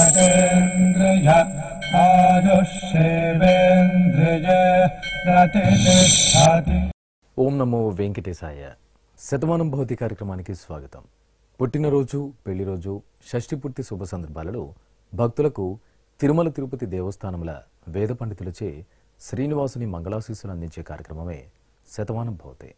यतेन्द्रिय आयुष्येवेन्द्रिय प्रतिष्ठति। ఓం నమో వెంకటేశాయ. శతమానం భౌతి కార్యక్రమానికి స్వాగతం. పుట్టినరోజు, పెళ్లిరోజు, షష్ఠి పూర్తి శుభ సందర్భాలలో భక్తులకు తిరుమల తిరుపతి దేవస్థానముల వేద పండితులచే శ్రీనివాసుని మంగళాశీస్సులు అందించే కార్యక్రమమే శతమానం భౌతి.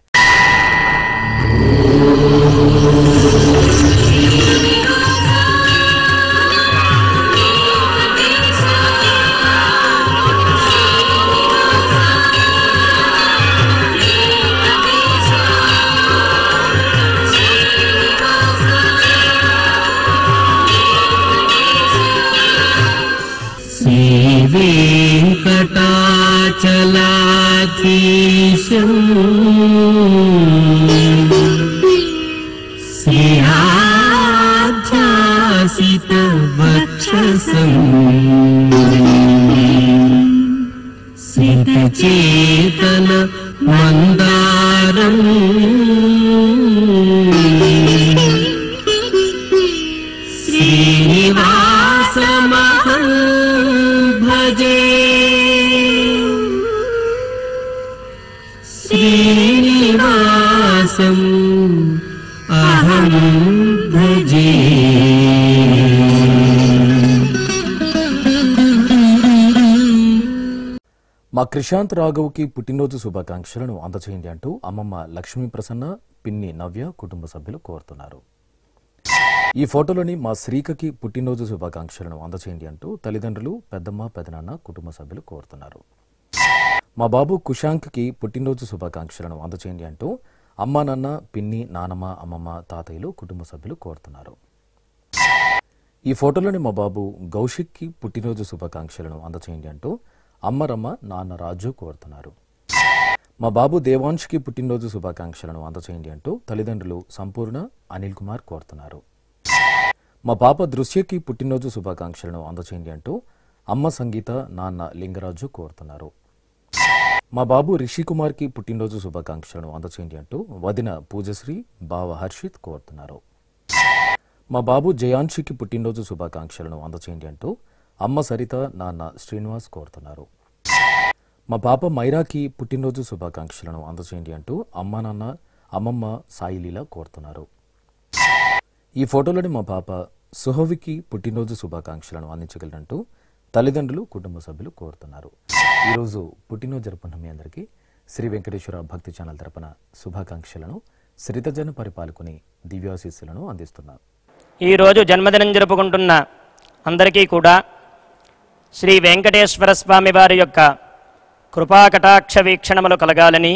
वेंकटाचलाधीशं श्रीयाध्यासितवक्षसं श्रितचेतन मंदारं श्रीनिवासमहं भजे. श्रीनिवासं अहं भजे. మా క్రిషాంత్ రాఘవ్కి పుట్టినరోజు శుభాకాంక్షలను అందచేయండి అంటూ అమ్మమ్మ లక్ష్మీ ప్రసన్న, పిన్ని నవ్య కుటుంబ సభ్యులు కోరుతున్నారు. ఈ ఫోటోలోని మా శ్రీకకి పుట్టినరోజు శుభాకాంక్షలను అందచేయండి అంటూ తల్లిదండ్రులు, పెద్దమ్మ, పెదనాన్న కుటుంబ సభ్యులు కోరుతున్నారు. మా బాబు కుశాంక్కి పుట్టినరోజు శుభాకాంక్షలను అందచేయండి అంటూ అమ్మా, నాన్న, పిన్ని, నానమ్మ, అమ్మమ్మ, తాతయ్యలు కుటుంబ సభ్యులు కోరుతున్నారు. ఈ ఫోటోలోని మా బాబు గౌషిక్కి పుట్టినరోజు శుభాకాంక్షలను అందచేయండి అంటూ అమ్మ రమ్మ, నాన్న రాజు కోరుతున్నారు. మా బాబు దేవాంష్కి పుట్టినరోజు శుభాకాంక్షలను అందచేయండి అంటూ తల్లిదండ్రులు సంపూర్ణ, అనిల్ కుమార్ కోరుతున్నారు. మా పాప దృశ్యకి పుట్టినరోజు శుభాకాంక్షలను అందచేయండి అంటూ అమ్మ సంగీత, నాన్న లింగరాజు కోరుతున్నారు. మా బాబు రిషి కుమార్కి పుట్టినరోజు శుభాకాంక్షలను అందచేయండి అంటూ వదిన పూజశ్రీ, బావ హర్షిత్ కోరుతున్నారు. మా బాబు జయాంశికి పుట్టినరోజు శుభాకాంక్షలను అందచేయండి అంటూ అమ్మ సరిత, నాన్న శ్రీనివాస్ కోరుతున్నారు. మా పాప మైరాకి పుట్టినరోజు శుభాకాంక్షలను అందచేయండి అంటూ అమ్మ, నాన్న, అమ్మమ్మ సాయిలీల కోరుతున్నారు. ఈ ఫోటోలోని మా పాప సుహవికి పుట్టినరోజు శుభాకాంక్షలను అందించగలరంటూ తల్లిదండ్రులు, కుటుంబ సభ్యులు కోరుతున్నారు. ఈరోజు పుట్టినరోజు జరుపుకున్న మీ అందరికీ శ్రీ వెంకటేశ్వర భక్తి ఛానల్ తరపున శుభాకాంక్షలను, శ్రీతజన పరిపాలకుని దివ్యాశీస్సులను అందిస్తున్నారు. ఈరోజు జన్మదినం జరుపుకుంటున్న అందరికీ కూడా శ్రీ వెంకటేశ్వర స్వామి వారి యొక్క కృపాకటాక్ష వీక్షణములు కలగాలని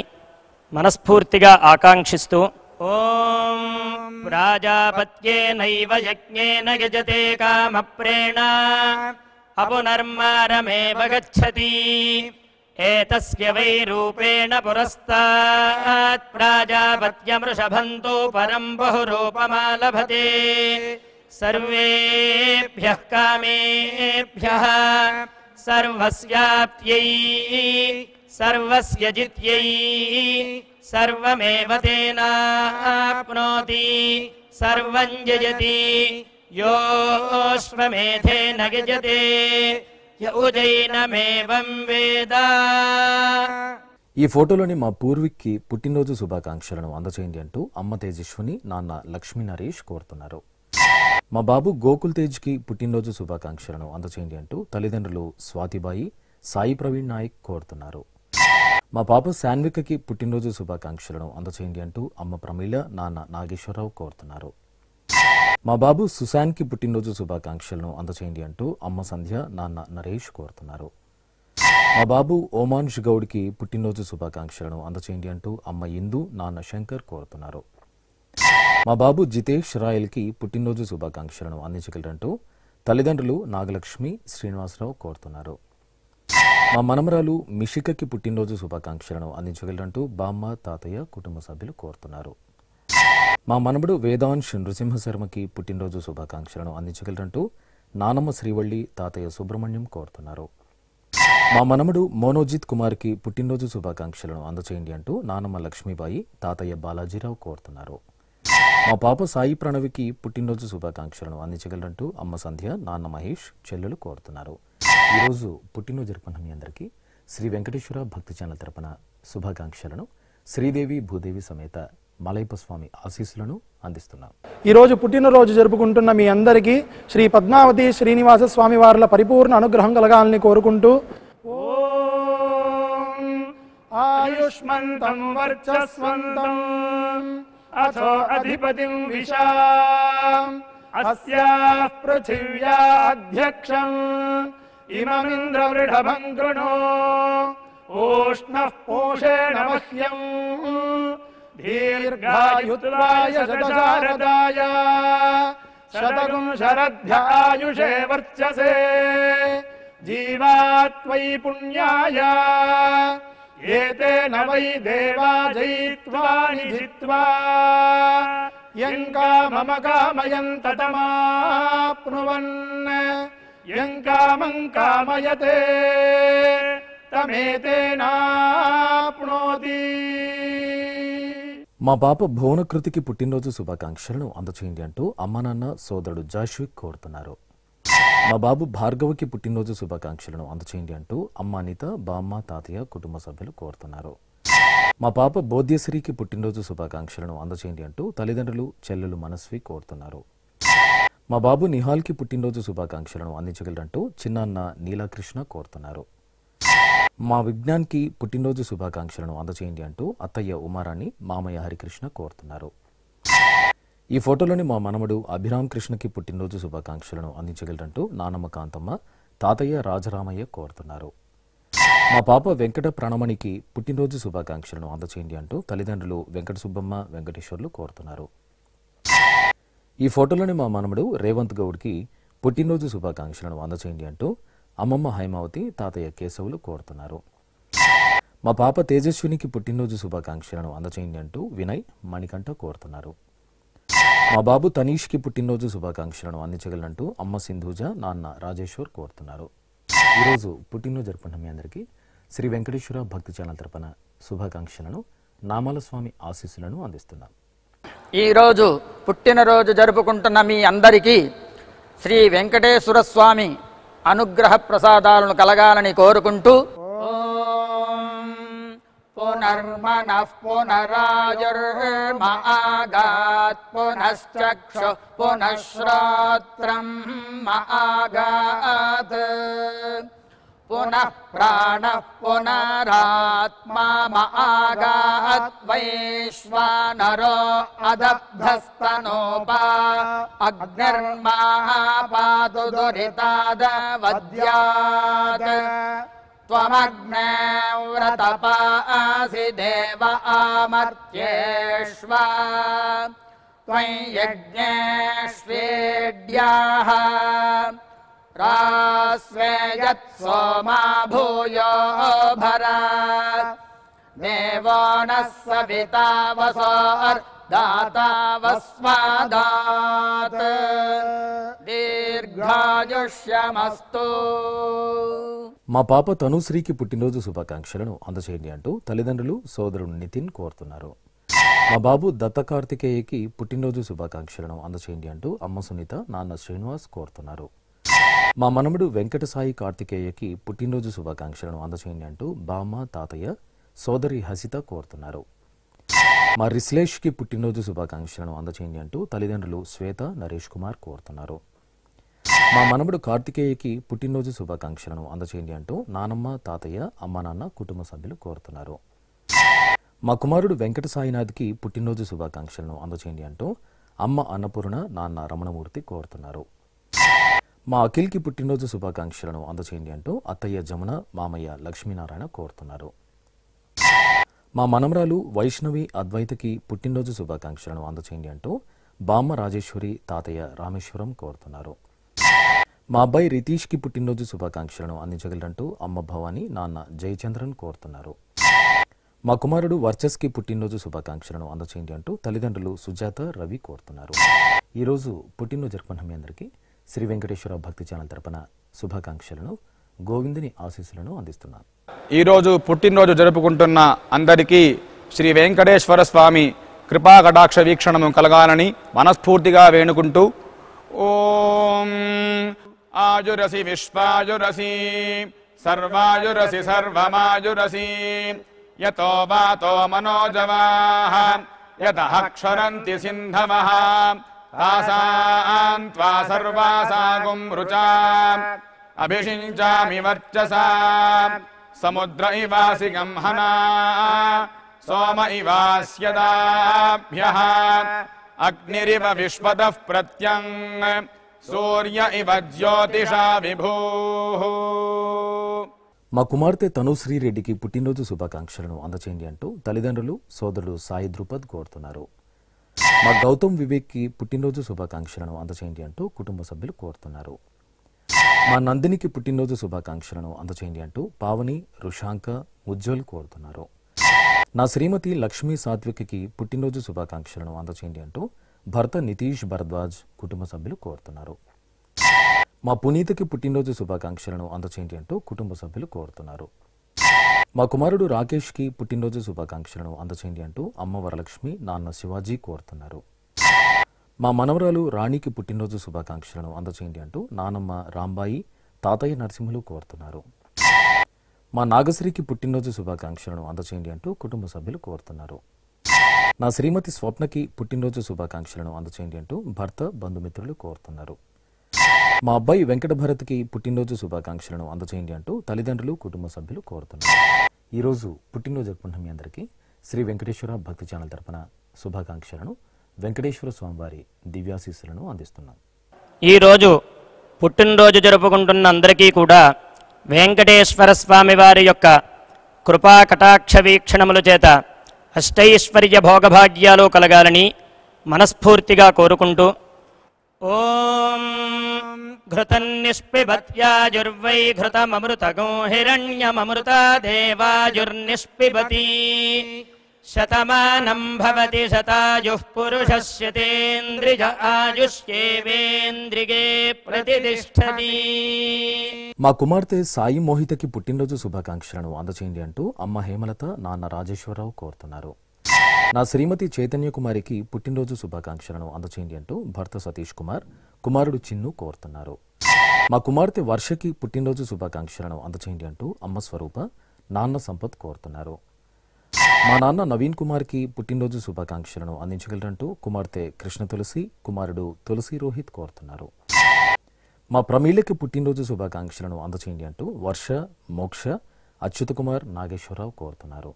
మనస్ఫూర్తిగా ఆకాంక్షిస్తూ ఓం ప్రాజాపత్యేనైవ యజ్ఞేన యజతే కామప్రేణ అపునర్మారమేవ గచ్చతి ఏతస్య వై రూపేణ పురస్తాత్ ప్రాజాపత్యమృషభంతో పరం బహురూపమాలభతే సర్వేభ్యః కామేభ్యః సర్వస్యాప్త్యై సర్వస్య జిత్యై సర్వమేవ తేనాప్నోతి సర్వం జయతి యోష్వమేధేన గజతే యౌజైనమేవం వేద. ఈ ఫోటోలోని మా పూర్వీక్కి పుట్టినరోజు శుభాకాంక్షలను అందచేయండి అంటూ అమ్మ తేజస్విని, నాన్న లక్ష్మీ నరేష్ కోరుతున్నారు. మా బాబు గోకుల్ తేజ్కి పుట్టినరోజు శుభాకాంక్షలను అందచేయండి అంటూ తల్లిదండ్రులు స్వాతిబాయి, సాయి ప్రవీణ్ నాయక్ కోరుతున్నారు. మా పాప శాన్వికకి పుట్టినరోజు శుభాకాంక్షలను అందచేయండి అంటూ అమ్మ ప్రమీల, నాన్న నాగేశ్వరరావు కోరుతున్నారు. మా బాబు సుశాన్కి పుట్టినరోజు శుభాకాంక్షలను అందచేయండి అంటూ అమ్మ సంధ్య, నాన్న నరేష్ కోరుతున్నారు. మా బాబు ఓమాన్ష్ గౌడ్కి పుట్టినరోజు శుభాకాంక్షలను అందచేయండి అంటూ అమ్మ ఇందు, నాన్న శంకర్ కోరుతున్నారు. మా బాబు జితేష్ రాయల్కి పుట్టినరోజు శుభాకాంక్షలను అందించగలరంటూ తల్లిదండ్రులు నాగలక్ష్మి, శ్రీనివాసరావు కోరుతున్నారు. మా మనమరాలు మిషికకి పుట్టినరోజు శుభాకాంక్షలను అందించగలరంటూ బామ్మ, తాతయ్య కుటుంబ సభ్యులు కోరుతున్నారు. మా మనవడు వేదాంశ్ నృసింహశర్మకి పుట్టినరోజు శుభాకాంక్షలను అందించగలరంటూ నానమ్మ శ్రీవల్లి, తాతయ్య సుబ్రహ్మణ్యం కోరుతున్నారు. మా మనవడు మోనోజిత్ కుమార్కి పుట్టినరోజు శుభాకాంక్షలను అందచేయండి అంటూ నానమ్మ లక్ష్మీబాయి, తాతయ్య బాలాజీరావు కోరుతున్నారు. మా పాప సాయి ప్రణవికి పుట్టినరోజు శుభాకాంక్షలను అందించగలంటూ అమ్మ సంధ్య, నాన్న మహేష్, చెల్లెలు కోరుతున్నారు. ఈరోజు పుట్టినరోజు జరుపుకున్న మీ అందరికీ శ్రీ వెంకటేశ్వర భక్తి ఛానల్ తరపున శుభాకాంక్షలను శ్రీదేవి భూదేవి సమేత మలయప్ప స్వామి ఆశీస్సులను అందిస్తున్నాం. ఈరోజు పుట్టినరోజు జరుపుకుంటున్న మీ అందరికీ శ్రీ పద్మావతి శ్రీనివాస స్వామి వార్ల పరిపూర్ణ అనుగ్రహం కలగాలని కోరుకుంటూ ఆయుష్మంతం వర్చస్వంతం అథో అధిపతిం విశా అస్యాః పృథివ్యా అధ్యక్షం ఇమమింద్రవృఢభం కృణో ఓష్ణః పోషేణ మహ్యం దీర్ఘాయుత్వాయ శతశారదాయ శతగుం శరధ్యాయుషే వర్చసే జీవాత్వై పుణ్యాయ ఏతేన వై దేవా జయిత్వాని జిత్వా యం కామమ కామయంత తమాప్నువన్ యం కామం కామయతే తమేతేనాప్నోతి. మా పాప భువనకృతికి పుట్టినరోజు శుభాకాంక్షలను అందచేయండి అంటూ అమ్మా నాన్న సోదరుడు జాష్విక్ కోరుతున్నారు. మా బాబు భార్గవకి పుట్టినరోజు శుభాకాంక్షలను అందచేయండి అంటూ అమ్మ అనిత, బామ్మ, తాతయ్య, కుటుంబ సభ్యులు కోరుతున్నారు. మా పాప బోధ్యశ్రీకి పుట్టినరోజు శుభాకాంక్షలను అందచేయండి అంటూ తల్లిదండ్రులు, చెల్లెలు మనస్వి కోరుతున్నారు. మా బాబు నిహాల్కి పుట్టినరోజు శుభాకాంక్షలను అందించగలరంటూ చిన్నాన్న నీలాకృష్ణ కోరుతున్నారు. మా విజ్ఞాన్కి పుట్టినరోజు శుభాకాంక్షలను అందచేయండి అంటూ అత్తయ్య ఉమారాణి, మామయ్య హరికృష్ణ కోరుతున్నారు. ఈ ఫోటోలోని మా మనమడు అభిరామ్ కృష్ణకి పుట్టినరోజు శుభాకాంక్షలను అందించగలరంటూ నానమ్మ కాంతమ్మ, తాతయ్య రాజరామయ్య కోరుతున్నారు. మా పాప వెంకట ప్రణమణికి పుట్టినరోజు శుభాకాంక్షలను అందచేయండి అంటూ తల్లిదండ్రులు వెంకట సుబ్బమ్మ, వెంకటేశ్వర్లు కోరుతున్నారు. ఈ ఫోటోలోని మా మనమడు రేవంత్ గౌడ్కి పుట్టినరోజు శుభాకాంక్షలను అందచేయండి అంటూ అమ్మమ్మ హైమావతి, తాతయ్య కేశవులు కోరుతున్నారు. మా పాప తేజస్వినికి పుట్టినరోజు శుభాకాంక్షలను అందచేయండి అంటూ వినయ్, మణికంఠ కోరుతున్నారు. మా బాబు తనీష్కి పుట్టినరోజు శుభాకాంక్షలను అందించగలంటూ అమ్మ సింధూజ, నాన్న రాజేశ్వర్ కోరుతున్నారు. ఈరోజు పుట్టినరోజు జరుపుకున్న మీ అందరికీ శ్రీ వెంకటేశ్వర భక్తి ఛానల్ తరపున శుభాకాంక్షలను, నామాల స్వామి ఆశీస్సులను అందిస్తున్నాం. ఈరోజు పుట్టినరోజు జరుపుకుంటున్న మీ అందరికీ శ్రీ వెంకటేశ్వర స్వామి అనుగ్రహ ప్రసాదాలను కలగాలని కోరుకుంటూ పునర్మనః పునరాయుర్మాగాత్ పునశ్చక్షు పునఃశ్రోత్రం మాగాత్ పునః ప్రాణః పునరాత్మా మాగాత్ వైశ్వానరో అదబ్ధస్తనోపా అగ్నిర్మాపాతు దురితాదవద్యాత్ త్వమగ్నే వ్రతపాసి దేవ ఆమర్త్యేష్వ త్వం యజ్ఞేష్వేడ్యాః రాస్వేయత్ సోమా భూయో భరా దేవో నః సవితా వసోర్దాతా వస్మాదాత్ దీర్ఘాయుష్యమస్తు. మా పాప తనుశ్రీకి పుట్టినరోజు శుభాకాంక్షలను అందచేయండి అంటూ తల్లిదండ్రులు, సోదరుడు నితిన్ కోరుతున్నారు. మా బాబు దత్త కార్తికేయకి పుట్టినరోజు శుభాకాంక్షలను అందచేయండి అంటూ అమ్మ సునీత, నాన్న శ్రీనివాస్ కోరుతున్నారు. మా మనముడు వెంకట సాయి కార్తికేయకి పుట్టినరోజు శుభాకాంక్షలను అందచేయండి అంటూ బామ్మ, తాతయ్య, సోదరి హసిత కోరుతున్నారు. మా రిశ్లేష్కి పుట్టినరోజు శుభాకాంక్షలను అందచేయండి అంటూ తల్లిదండ్రులు శ్వేత, నరేష్ కుమార్ కోరుతున్నారు. మా మనముడు కార్తికేయకి పుట్టినరోజు శుభాకాంక్షలను అందచేయండి అంటూ నానమ్మ, తాతయ్య, అమ్మ నాన్న, కుటుంబ సభ్యులు కోరుతున్నారు. మా కుమారుడు వెంకట సాయినాథ్కి పుట్టినరోజు శుభాకాంక్షలను అందచేయండి అంటూ అమ్మ అన్నపూర్ణ, నాన్న రమణమూర్తి కోరుతున్నారు. మా అఖిల్కి పుట్టినరోజు శుభాకాంక్షలను అందచేయండి అంటూ అత్తయ్య జమున, మామయ్య లక్ష్మీనారాయణ కోరుతున్నారు. మా మనమరాలు వైష్ణవి అద్వైతకి పుట్టినరోజు శుభాకాంక్షలను అందచేయండి అంటూ బామ్మ రాజేశ్వరి, తాతయ్య రామేశ్వరం కోరుతున్నారు. మా అబ్బాయి రితీష్కి పుట్టినరోజు శుభాకాంక్షలను అందించగలరంటూ అమ్మ భవాని, నాన్న జయచంద్రన్ కోరుతున్నారు. మా కుమారుడు వర్చస్కి పుట్టినరోజు శుభాకాంక్షలను అందచేయండి అంటూ తల్లిదండ్రులు సుజాత, రవి కోరుతున్నారు. ఈరోజు పుట్టినరోజు జరుపుకున్న మీ అందరికీ శ్రీ వెంకటేశ్వర భక్తి ఛానల్ తరపున శుభాకాంక్షలను, గోవిందుని ఆశీస్సులను అందిస్తున్నాను. ఈరోజు పుట్టినరోజు జరుపుకుంటున్న అందరికీ శ్రీ వెంకటేశ్వర స్వామి కృపాకటాక్ష వీక్షణము కలగాలని మనస్ఫూర్తిగా వేణుకుంటూ ఓం ఆయురసి విశ్వాయురసి సర్వాయురసి సర్వమాయురసి యతో వాతో మనోజవాః యతః క్షరంతి సింధవః తాసాం త్వా సర్వాసాగుం రుచాం అభిషించామి వర్చసా సముద్ర ఇవాసి గంహనా సోమ ఇవాస్యదాభ్యః అగ్నిరివ విశ్వదః ప్రత్యంగ్ సూర్య ఇవ జ్యోతిషా విభూః. మా కుమార్తె తనుశ్రీ రెడ్డికి పుట్టినరోజు శుభాకాంక్షలను అందచేయండి అంటూ తల్లిదండ్రులు సోదరుడు సాయి ధృపద్ కోరుతున్నారు. మా గౌతమ్ వివేక్కి పుట్టినరోజు శుభాకాంక్షలను అందచేయండి అంటూ కుటుంబ సభ్యులు కోరుతున్నారు. మా నందినికి పుట్టినరోజు శుభాకాంక్షలను అందచేయండి అంటూ పావని, రుషాంక, ఉజ్వల్ కోరుతున్నారు. నా శ్రీమతి లక్ష్మీ సాత్విక్కి పుట్టినరోజు శుభాకాంక్షలను అందచేయండి అంటూ భర్త నితీష్ భరద్వాజ్ కుటుంబ సభ్యులు కోరుతున్నారు. మా పునీతకి పుట్టినరోజు శుభాకాంక్షలను అందచేయండి అంటూ కుటుంబ సభ్యులు కోరుతున్నారు. మా కుమారుడు రాకేష్కి పుట్టినరోజు శుభాకాంక్షలను అందచేయండి అంటూ అమ్మ వరలక్ష్మి, నాన్న శివాజీ కోరుతున్నారు. మా మనవరాలు రాణికి పుట్టినరోజు శుభాకాంక్షలను అందచేయండి అంటూ నానమ్మ రాంబాయి, తాతయ్య నరసింహులు కోరుతున్నారు. మా నాగశ్రీకి పుట్టినరోజు శుభాకాంక్షలను అందచేయండి అంటూ కుటుంబ సభ్యులు కోరుతున్నారు. నా శ్రీమతి స్వప్నకి పుట్టినరోజు శుభాకాంక్షలను అందచేయండి అంటూ భర్త, బంధుమిత్రులు కోరుతున్నారు. మా అబ్బాయి వెంకట భరత్కి పుట్టినరోజు శుభాకాంక్షలను అందచేయండి అంటూ తల్లిదండ్రులు, కుటుంబ సభ్యులు కోరుతున్నారు. ఈరోజు పుట్టినరోజు జరుపుకుంటున్న మీ అందరికీ శ్రీ వెంకటేశ్వర భక్తి ఛానల్ తరపున శుభాకాంక్షలను, వెంకటేశ్వర స్వామివారి దివ్యాశీస్సులను అందిస్తున్నాం. ఈరోజు పుట్టినరోజు జరుపుకుంటున్న అందరికీ కూడా వెంకటేశ్వర స్వామి వారి యొక్క కృపా కటాక్ష వీక్షణముల చేత అష్టైశ్వర్య భోగభాగ్యాలు కలగాలని మనస్ఫూర్తిగా కోరుకుంటూ ఓం ఘృతన్నిష్పిబత్యాజుర్వై ఘృతమమృతగో హిరణ్యమమృతా దేవాజుర్నిష్పిబతి శతమానం భవతి శతాయుః పురుషస్యతేంద్రియ ఆయుష్యేవేంద్రిగే ప్రతిష్టతి. మా కుమార్తె సాయి మోహితకి పుట్టినరోజు శుభాకాంక్షలను అందచేయండి అంటూ అమ్మ హేమలత, నాన్న రాజేశ్వరరావు కోరుతున్నారు. నా శ్రీమతి చైతన్య కుమారికి పుట్టినరోజు శుభాకాంక్షలను అందచేయండి అంటూ భర్త సతీష్ కుమార్, కుమారుడు చిన్ను కోరుతున్నారు. మా కుమార్తె వర్షకి పుట్టినరోజు శుభాకాంక్షలను అందచేయండి అంటూ అమ్మ స్వరూప, నాన్న సంపత్ కోరుతున్నారు. మా నాన్న నవీన్ కుమార్కి పుట్టినరోజు శుభాకాంక్షలను అందించగలరంటూ కుమార్తె కృష్ణ తులసి, కుమారుడు తులసి రోహిత్ కోరుతున్నారు. మా ప్రమీలకి పుట్టినరోజు శుభాకాంక్షలను అందచేయండి అంటూ వర్ష, మోక్ష, అచ్యుత కుమార్, నాగేశ్వరరావు కోరుతున్నారు.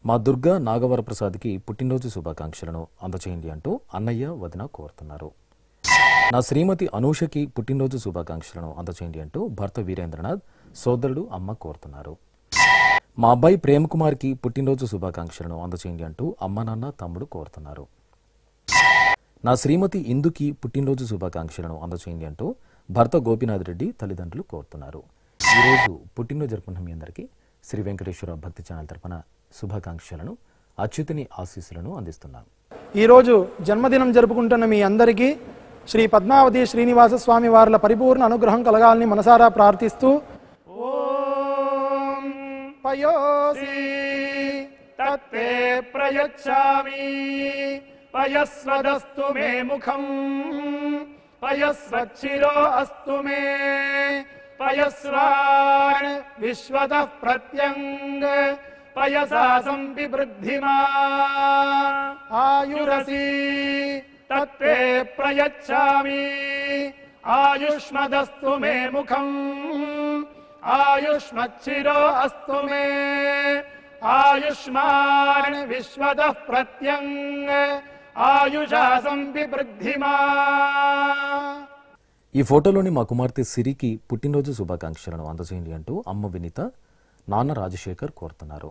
మా దుర్గా నాగవరప్రసాద్కి పుట్టినరోజు శుభాకాంక్షలను అందచేయండి అంటూ అన్నయ్య, వదిన కోరుతున్నారు. నా శ్రీమతి అనూషకి పుట్టినరోజు శుభాకాంక్షలను అందచేయండి అంటూ భర్త వీరేంద్రనాథ్, సోదరుడు, అమ్మ కోరుతున్నారు. మా అబ్బాయి ప్రేమ్ కుమార్కి పుట్టినరోజు శుభాకాంక్షలను అందచేయండి అంటూ అమ్మ, నాన్న, తమ్ముడు కోరుతున్నారు. నా శ్రీమతి ఇందుకి పుట్టినరోజు శుభాకాంక్షలను అందచేయండి అంటూ భర్త గోపీనాథ్ రెడ్డి, తల్లిదండ్రులు కోరుతున్నారు. ఈరోజు పుట్టినరోజు జరుపుకున్న మీ అందరికీ శ్రీ వెంకటేశ్వర భక్తి ఛానల్ తరపున శుభాకాంక్షలను, అచ్యుతుని ఆశీస్సులను అందిస్తున్నాం. ఈరోజు జన్మదినం జరుపుకుంటున్న మీ అందరికీ శ్రీ పద్మావతి శ్రీనివాస స్వామి వార్ల పరిపూర్ణ అనుగ్రహం కలగాలని మనసారా ప్రార్థిస్తూ ఓం పయోసి తత్తే ప్రయచ్చామి పయస్వదస్తు మే ముఖం పయస్వచ్చిరో అస్తు మే పయస్వాన్ విశ్వతః ప్రత్యంగ్ పయసా సంపివృద్ధిమా ఆయురసి తత్తే ప్రయచ్చామి ఆయుష్మదస్తు మే ముఖం ఆయుష్మచ్చిరో అస్తు మే ఆయుష్మాన్ విశ్వతః ప్రత్యంగ్ ఆయుషా సంపివృద్ధిమా. ఈ ఫోటోలోని మా కుమార్తె సిరికి పుట్టినరోజు శుభాకాంక్షలను అందచేయండి అంటూ అమ్మ వినిత, నాన్న రాజశేఖర్ కోరుతున్నారు.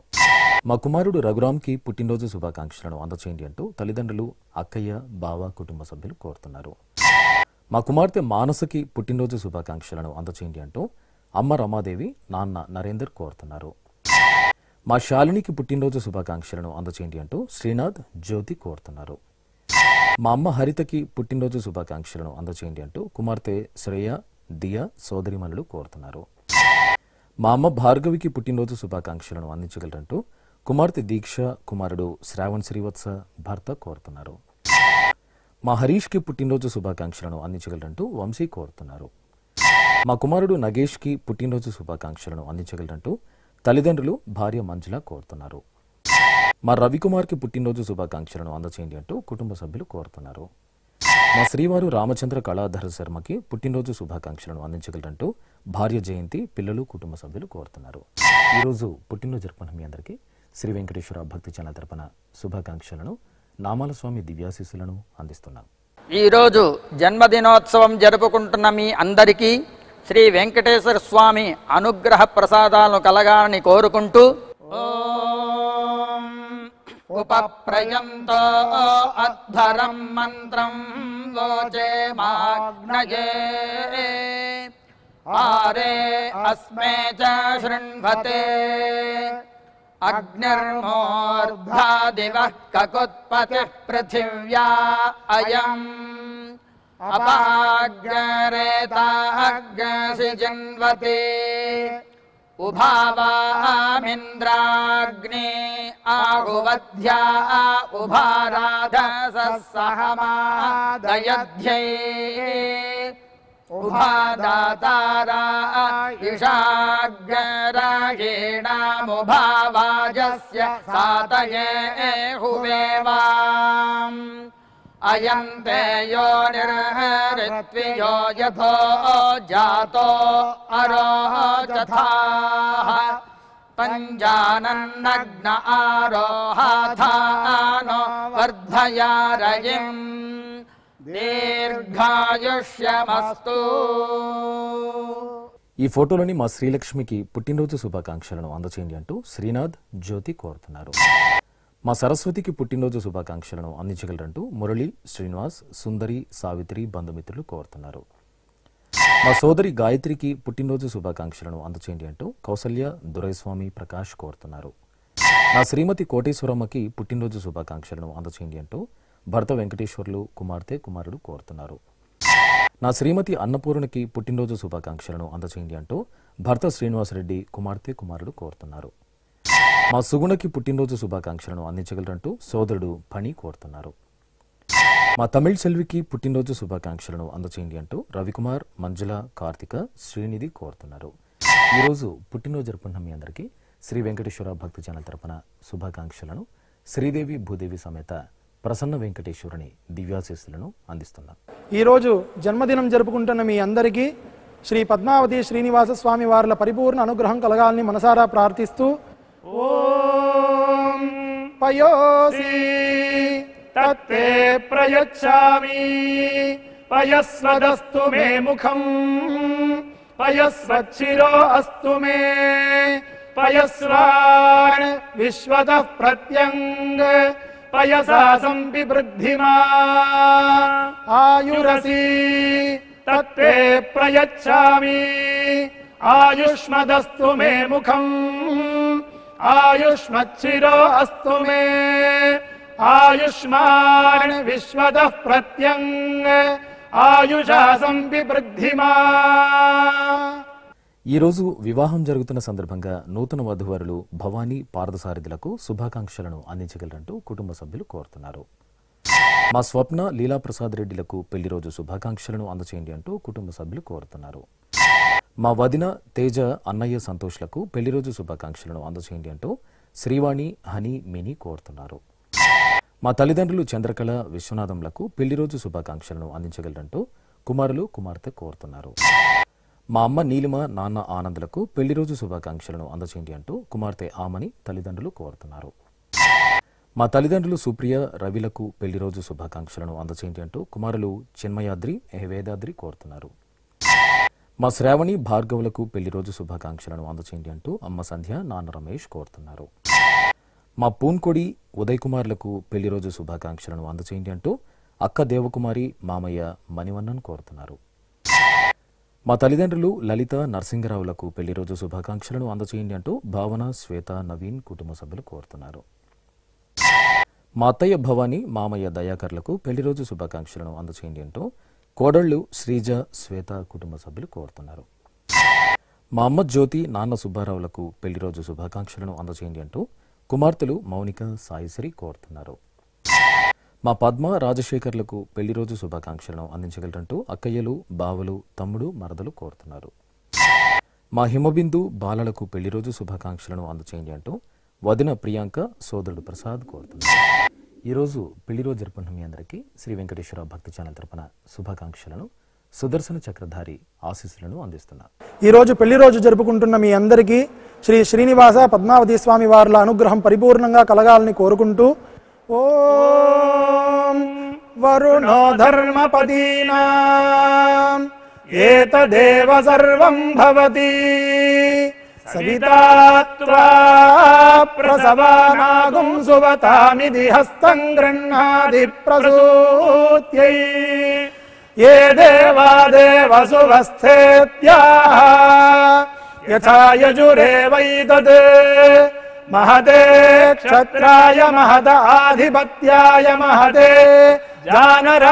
మా కుమారుడు రఘురామ్కి పుట్టినరోజు శుభాకాంక్షలను అందచేయండి అంటూ తల్లిదండ్రులు, అక్కయ్య, బావ, కుటుంబ సభ్యులు కోరుతున్నారు. మా కుమార్తె మానసకి పుట్టినరోజు శుభాకాంక్షలను అందచేయండి అంటూ అమ్మ రమాదేవి, నాన్న నరేందర్ కోరుతున్నారు. మా శాలినికి పుట్టినరోజు శుభాకాంక్షలను అందచేయండి అంటూ శ్రీనాథ్, జ్యోతి కోరుతున్నారు. మా అమ్మ హరితకి పుట్టినరోజు శుభాకాంక్షలను అందచేయండి అంటూ కుమార్తె శ్రేయ, దియ, సోదరిమణులు కోరుతున్నారు. మా అమ్మ భార్గవికి పుట్టినరోజు శుభాకాంక్షలను అందించగలరంటూ కుమార్తె దీక్ష, కుమారుడు శ్రావణ్ శ్రీవత్స, భర్త కోరుతున్నారు. మా హరీష్కి పుట్టినరోజు శుభాకాంక్షలను అందించగలరంటూ వంశీ కోరుతున్నారు. మా కుమారుడు నగేష్కి పుట్టినరోజు శుభాకాంక్షలను అందించగలరంటూ తల్లిదండ్రులు భార్య మంజుల కోరుతున్నారు. మా రవికుమార్కి పుట్టినరోజు శుభాకాంక్షలను అందచేయండి అంటూ కుటుంబ సభ్యులు కోరుతున్నారు. మా శ్రీవారు రామచంద్ర కళాధర శర్మకి పుట్టినరోజు శుభాకాంక్షలను అందించగలరంటూ భార్య జయంతి, పిల్లలు, కుటుంబ సభ్యులు కోరుతున్నారు. ఈరోజు పుట్టినరోజు జరుపుకున్న మీ అందరికీ శ్రీ వెంకటేశ్వర భక్తి ఛానల్ తరపున శుభాకాంక్షలను, నామాల స్వామి దివ్యాశీస్సులను అందిస్తున్నాం. ఈరోజు జన్మదినోత్సవం జరుపుకుంటున్న మీ అందరికీ శ్రీ వెంకటేశ్వర స్వామి అనుగ్రహ ప్రసాదాలను కలగాలని కోరుకుంటూ ఓం ఉపప్రయంతో అధ్వరం మంత్రం లోచే మాగ్నజే ఆరే అస్మే చ శృణ్వతే అగ్నిర్మూర్ధా దివః కకుత్పతిః పృథివ్యా అయం అపాగ్రేతాగ్సి జిన్వతే ఉభావామింద్రాగ్నే ఆహువధ్యా ఉభారాధసహమాదయధ్యై ఉభాదాతారా ఇషాగ్రాయేణాముభావాజస్య సాతయే హువేవాం అయంతే యో నిర్హరిత్వియో యథో జాతో అరోచథాః పంజానన్నగ్న ఆరోహాథానో వర్ధయారయిం దీర్ఘాయుష్యమస్తు. ఈ ఫోటోలోని మా శ్రీలక్ష్మికి పుట్టినరోజు శుభాకాంక్షలను అందచేయండి అంటూ శ్రీనాథ్, జ్యోతి కోరుతున్నారు. మా సరస్వతికి పుట్టినరోజు శుభాకాంక్షలను అందించగలరంటూ మురళి, శ్రీనివాస్, సుందరి, సావిత్రి, బంధుమిత్రులు కోరుతున్నారు. మా సోదరి గాయత్రికి పుట్టినరోజు శుభాకాంక్షలను అందచేయండి అంటూ కౌసల్య, దురైస్వామి, ప్రకాష్ కోరుతున్నారు. నా శ్రీమతి కోటేశ్వరమ్మకి పుట్టినరోజు శుభాకాంక్షలను అందచేయండి అంటూ భర్త వెంకటేశ్వర్లు, కుమార్తె, కుమారుడు కోరుతున్నారు. నా శ్రీమతి అన్నపూర్ణకి పుట్టినరోజు శుభాకాంక్షలను అందచేయండి అంటూ భర్త శ్రీనివాసరెడ్డి, కుమార్తె, కుమారుడు కోరుతున్నారు. మా సుగుణకి పుట్టినరోజు శుభాకాంక్షలను అందించగలరంటూ సోదరుడు పని కోరుతున్నారు. మా తమిళ్ సెల్వికి పుట్టినరోజు శుభాకాంక్షలను అందచేయండి అంటూ రవికుమార్, మంజుల, కార్తిక, శ్రీనిధి కోరుతున్నారు. ఈరోజు పుట్టినరోజు జరుపుకున్న మీ అందరికీ శ్రీ వెంకటేశ్వర భక్తి ఛానల్ తరపున శుభాకాంక్షలను, శ్రీదేవి భూదేవి సమేత ప్రసన్న వెంకటేశ్వరుని దివ్యాశీస్సులను అందిస్తున్నాం. ఈరోజు జన్మదినం జరుపుకుంటున్న మీ అందరికీ శ్రీ పద్మావతి శ్రీనివాస స్వామి వార్ల పరిపూర్ణ అనుగ్రహం కలగాలని మనసారా ప్రార్థిస్తూ ఓం పయోసి తత్తే ప్రయచ్చామి పయస్వదస్తు మే ముఖం పయస్వచ్చిరో అస్తు మే పయస్వాన్ విశ్వతః ప్రత్యంగ పయసా సంపివృద్ధిమా ఆయురసి తత్తే ప్రయచ్చామి ఆయుష్మదస్తు మే ముఖం ఆయుష్మచ్చిరో అస్తు మే ఆయుష్మాన్ విశ్వతః ప్రత్యంగ ఆయుషా సంపివృద్ధిమా. ఈరోజు వివాహం జరుగుతున్న సందర్భంగా నూతన వధువరులు భవానీ, పార్థసారథులకు శుభాకాంక్షలను అందించగలరంటూ కుటుంబ సభ్యులు కోరుతున్నారు. మా స్వప్న, లీలాప్రసాద్ రెడ్డిలకు పెళ్లి రోజు శుభాకాంక్షలను అందచేయండి అంటూ కుటుంబ సభ్యులు కోరుతున్నారు. మా వదిన తేజ, అన్నయ్య సంతోష్లకు పెళ్లి రోజు శుభాకాంక్షలను అందచేయండి అంటూ శ్రీవాణి, హనీ, మినీ కోరుతున్నారు. మా తల్లిదండ్రులు చంద్రకళ, విశ్వనాథంలకు పెళ్లి రోజు శుభాకాంక్షలను అందించగలరంటూ కుమారులు, కుమార్తె కోరుతున్నారు. మా అమ్మ నీలిమ, నాన్న ఆనందులకు పెళ్లి రోజు శుభాకాంక్షలను అందచేయండి అంటూ కుమార్తె ఆమని, తల్లిదండ్రులు కోరుతున్నారు. మా తల్లిదండ్రులు సుప్రియ, రవిలకు పెళ్లి రోజు శుభాకాంక్షలను అందచేయండి అంటూ కుమారులు చిన్మయాద్రి, వేదాద్రి కోరుతున్నారు. మా శ్రావణి, భార్గవులకు పెళ్లి రోజు శుభాకాంక్షలను అందచేయండి అంటూ అమ్మ సంధ్య, నాన్న రమేష్ కోరుతున్నారు. మా పూన్కొడి, ఉదయ్ కుమార్లకు పెళ్లి రోజు శుభాకాంక్షలను అందచేయండి అంటూ అక్క దేవకుమారి, మామయ్య మణివన్నన్ కోరుతున్నారు. మా తల్లిదండ్రులు లలిత, నరసింగరావులకు పెళ్లి రోజు శుభాకాంక్షలను అందచేయండి అంటూ భావన, శ్వేత, నవీన్ కుటుంబ సభ్యులు కోరుతున్నారు. మా అత్తయ్య భవానీ, మామయ్య దయాకర్లకు పెళ్లి రోజు శుభాకాంక్షలను అందచేయండి అంటూ కోడళ్లు శ్రీజ, శ్వేత కుటుంబ సభ్యులు కోరుతున్నారు. మా అమ్మ జ్యోతి, నాన్న సుబ్బారావులకు పెళ్లి రోజు శుభాకాంక్షలను అందచేయండి అంటూ కుమార్తెలు మౌనిక సాయిశ్రీ కోరుతున్నారు. మా పద్మ రాజశేఖర్లకు పెళ్లి రోజు శుభాకాంక్షలను అందించగలరంటూ అక్కయ్యలు, బావలు, తమ్ముడు, మరదలు కోరుతున్నారు. మా హిమబిందు బాలలకు పెళ్లి రోజు శుభాకాంక్షలను అందచేయండి అంటూ వదిన ప్రియాంక, సోదరుడు ప్రసాద్ కోరుతున్నారు. ఈరోజు పెళ్లి రోజు జరుపుకున్న మీ అందరికీ శ్రీ వెంకటేశ్వర భక్తి ఛానల్ తరపున శుభాకాంక్షలను, సుదర్శన చక్రధారి ఆశీస్సులను అందిస్తున్నారు. ఈరోజు పెళ్లి రోజు జరుపుకుంటున్న మీ అందరికీ శ్రీ శ్రీనివాస పద్మావతి స్వామి వార్ల అనుగ్రహం పరిపూర్ణంగా కలగాలని కోరుకుంటూ ఓం వరుణో ధర్మపదీనాం ఏతదేవ సర్వం భవతి సవితా త్వా ప్రసవానాగుం సువతామిది హస్తం గృహ్ణాది ప్రసూత్యై ఏ దేవాదేవ సువస్థేత్యాః యథా యజురేవైతద్ మహతే క్షత్రాయ మహద ఆధిపత్యాయ మహతే జానరాజ్యాయేత్యాః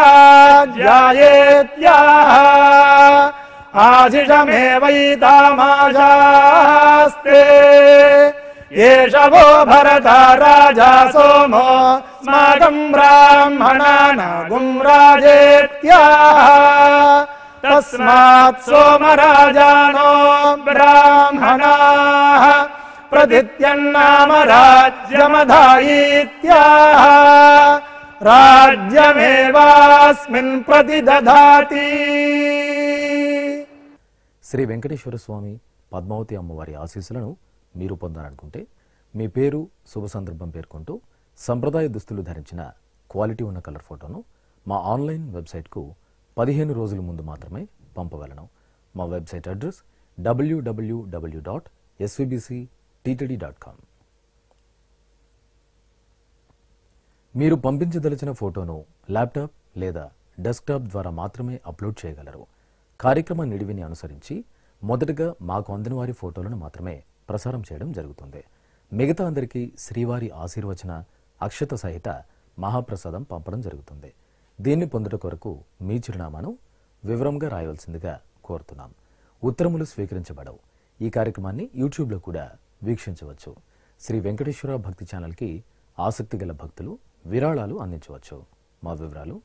ఆశిషమేవైతామాశాస్తే ఏష వో భరత రాజా సోమో స్మాకం బ్రాహ్మణానాగుం రాజేత్యాః తస్మాత్ సోమరాజానో బ్రాహ్మణాః ప్రతిత్యన్నామ రాజ్యమధాయిత్యాః రాజ్యమేవాస్మిన్ ప్రతిదధాతి. శ్రీ వెంకటేశ్వర స్వామి పద్మావతి అమ్మవారి ఆశీస్సులను మీరు పొందాలనుకుంటే మీ పేరు, శుభ సందర్భం పేర్కొంటూ సంప్రదాయ దుస్తులు ధరించిన క్వాలిటీ ఉన్న కలర్ ఫోటోను మా ఆన్లైన్ వెబ్సైట్కు 15 రోజుల ముందు మాత్రమే పంపగలను. మా వెబ్సైట్ అడ్రస్ www.svbcttd.com. మీరు పంపించదలిచిన ఫోటోను ల్యాప్టాప్ లేదా డెస్క్టాప్ ద్వారా మాత్రమే అప్లోడ్ చేయగలరు. కార్యక్రమ నిడివిని అనుసరించి మొదటగా మాకు అందిన వారి ఫోటోలను మాత్రమే ప్రసారం చేయడం జరుగుతుంది. మిగతా అందరికీ శ్రీవారి ఆశీర్వచన అక్షత సహిత మహాప్రసాదం పంపడం జరుగుతుంది. దీన్ని పొందుట కొరకు మీ చిరునామాను వివరంగా రాయవలసిందిగా కోరుతున్నాం. ఉత్తరములు స్వీకరించబడవు. ఈ కార్యక్రమాన్ని యూట్యూబ్లో కూడా వీక్షించవచ్చు. శ్రీ వెంకటేశ్వర భక్తి ఛానల్కి ఆసక్తి గల భక్తులు విరాళాలు అందించవచ్చు. మా వివరాలు